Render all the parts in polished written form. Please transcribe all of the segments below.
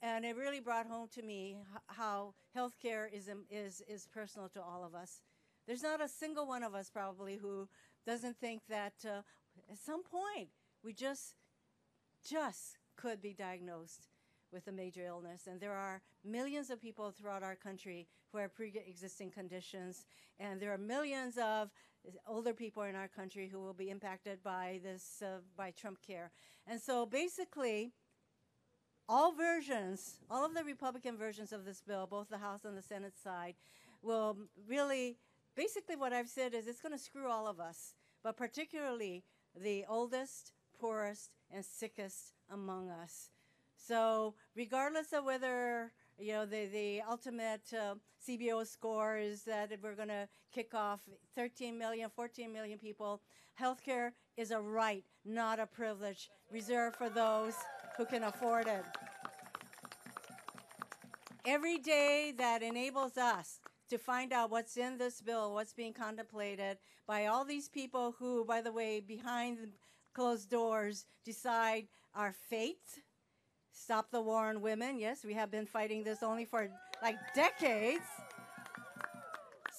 And it really brought home to me how healthcare is personal to all of us. There's not a single one of us probably who doesn't think that at some point we just could be diagnosed with a major illness. And there are millions of people throughout our country who have pre-existing conditions, and there are millions of older people in our country who will be impacted by this, by Trumpcare. And so basically, all of the Republican versions of this bill, both the House and the Senate side, will really, basically what I've said is it's going to screw all of us, but particularly the oldest, poorest, and sickest among us. So regardless of whether, you know, the ultimate CBO score is that we're going to kick off 13 million, 14 million people, healthcare is a right, not a privilege, reserved for those who can afford it. Every day that enables us to find out what's in this bill, what's being contemplated by all these people who, by the way, behind closed doors decide our fate. Stop the war on women. Yes, we have been fighting this only for like decades.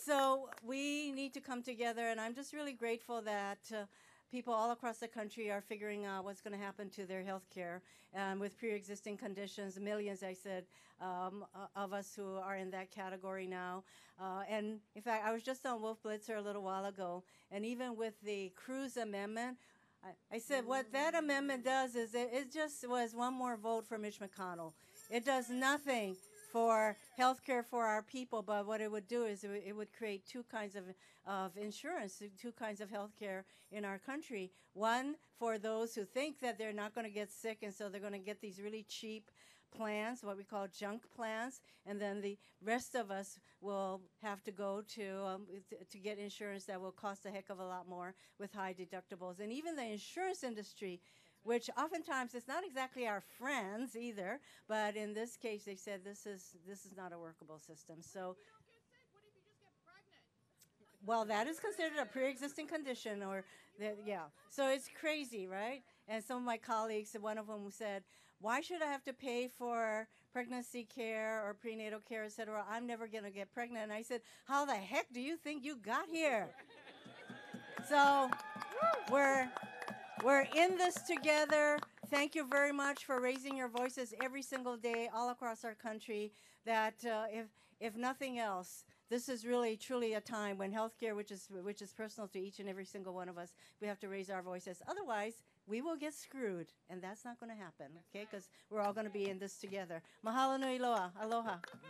So we need to come together, and I'm just really grateful that people all across the country are figuring out what's going to happen to their health care with pre-existing conditions. Millions, I said, of us who are in that category now. And in fact, I was just on Wolf Blitzer a little while ago, and even with the Cruz amendment, I said what that amendment does is it just was one more vote for Mitch McConnell. It does nothing for health care for our people, but what it would do is it would create two kinds of insurance, two kinds of health care in our country. One for those who think that they're not going to get sick, and so they're going to get these really cheap plans, what we call junk plans, and then the rest of us will have to go to get insurance that will cost a heck of a lot more with high deductibles. And even the insurance industry, which oftentimes is not exactly our friends either, but in this case they said this is not a workable system. So well, that is considered a pre-existing condition, or yeah. So it's crazy, right? And some of my colleagues, one of them said, why should I have to pay for pregnancy care or prenatal care, et cetera? I'm never going to get pregnant. And I said, how the heck do you think you got here? So we're in this together. Thank you very much for raising your voices every single day all across our country, that if nothing else, this is really, truly a time when healthcare, which is personal to each and every single one of us, we have to raise our voices. Otherwise, we will get screwed, and that's not going to happen, okay? Because we're all going to be in this together. Mahalo nui loa. Aloha.